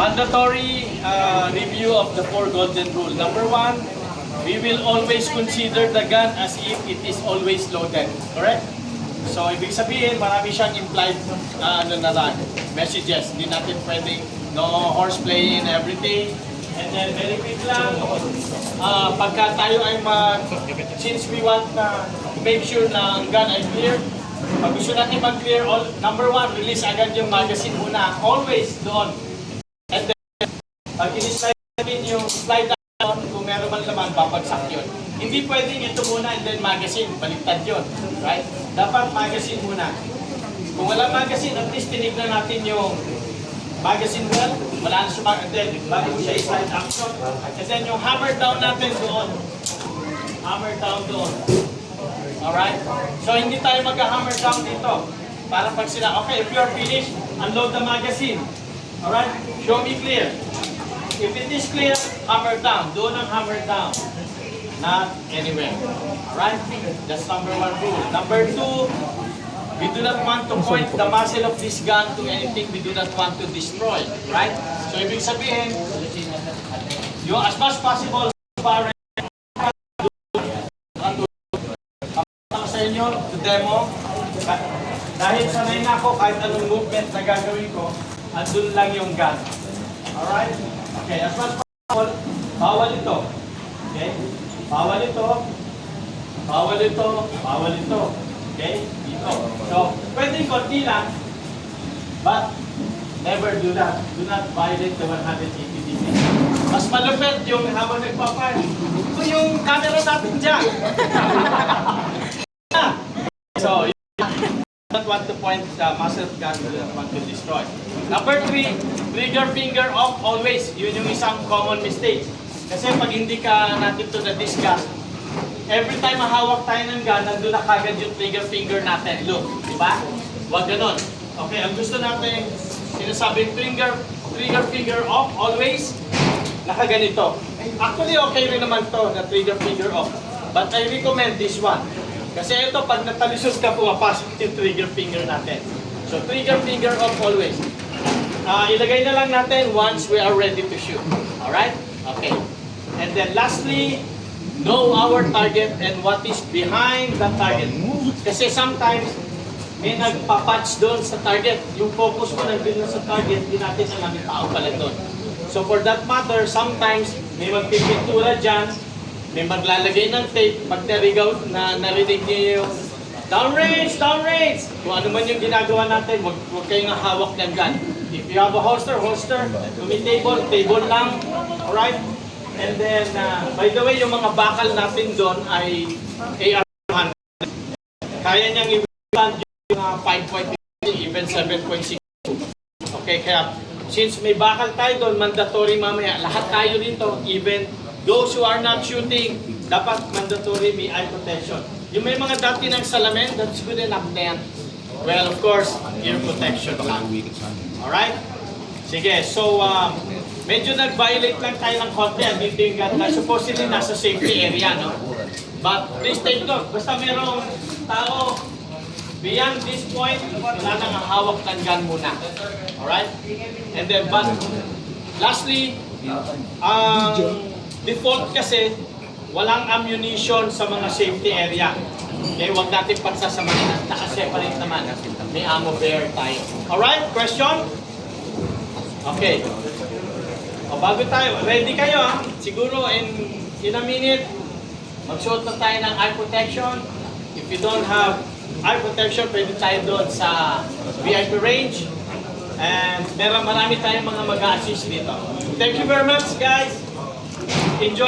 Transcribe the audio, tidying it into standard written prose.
Mandatory review of the four golden rule. Number one, we will always consider the gun as if it is always loaded. Correct? So, ibig sabihin, marami siyang implied messages. Hindi natin pwedeng no horseplay and everything. And then, very quick lang, pagka tayo ay since we want na make sure na ang gun ay clear, pag gusto natin mag-clear, number one, release agad yung magazine muna. Always doon. And then, pag in-slide natin yung slide down, kung meron man laman, babagsak yun. Hindi pwedeng ito muna and then magazine, baliktad yun. Right? Dapat magazine muna. Kung wala magazine, at least tinignan natin yung magazine well, wala na siya and then bago mo siya i-slide action. And then yung hammer down natin doon. Hammer down doon. Alright? So hindi tayo mag-hammer down dito. Para pag sila, okay, if you're finished, unload the magazine. Alright? Show me clear. If it is clear, hammer down. Doon ang hammer down. Not anywhere. Alright? That's number one rule. Number two, we do not want to point the muzzle of this gun to anything we do not want to destroy. Right? So, ibig sabihin, yung as much possible, sa inyo, to demo, dahil sanay na ako, kahit anong movement na gagawin ko, andun lang yung gun. Alright? Okay, as much possible, bawal ito. Okay? Bawal ito. Bawal ito. Bawal ito. Okay? Dito. So, pwedeng konti lang, but never do that. Do not violate the 180 degrees. Mas malupit yung habang nagpapan. Ito yung camera natin dyan. So, you don't want to point the muzzle gun, you don't want to destroy. Number three, trigger finger off always. Yun yung isang common mistake. Kasi pag hindi ka natin ito na-discuss, every time mahawak tayo ng gun, nandun na kagad yung trigger finger natin. Look, di ba? Huwag ganon. Okay, ang gusto natin, sinasabing trigger finger off always, nakaganito. Actually, okay rin naman to na trigger finger off. But I recommend this one. Kasi ito, pag natalisod ka, pumapasok yung trigger finger natin. So, trigger finger off always. Ilagay na lang natin once we are ready to shoot. Alright? Okay. And then lastly, know our target and what is behind the target. Kasi sometimes, may nagpa-patch doon sa target. Yung focus mo nandun sa target, hindi natin alam yung tao pala doon. So for that matter, sometimes, may magpipintura dyan, may maglalagay ng tape, pag narinig niyo yung downrange, downrange! Kung ano man yung ginagawa natin, huwag kayong hawak ng gun. If you have a holster, holster. Kung may table, table lang. Alright? And then, by the way, yung mga bakal natin doon ay AR-100. Kaya niyang i-withstand yung 5.5, even 7.6. Okay, kaya since may bakal tayo doon, mandatory mamaya, lahat tayo dito, even those who are not shooting, dapat mandatory may eye protection. Yung may mga dati ng salamin, that's good enough na yan. Well, of course, ear protection lang. Alright? Sige, so, medyo nag-violate lang tayo ng konti. Dito yung gun na supposedly nasa safety area, no? But please take note, basta merong tao beyond this point, wala nang hawak ng gun muna. Alright? And then, but, lastly, default kasi, walang ammunition sa mga safety area. Okay, huwag natin pagsasamahin. Naka-separate naman. May ammo bear tayo. Alright, question? Okay. O, bago tayo, ready kayo ha? Siguro in a minute, magsuot na tayo ng eye protection. If you don't have eye protection, pwede tayo doon sa VIP range. And marami tayong mga mag-a-assist dito. Thank you very much, guys. Enjoy.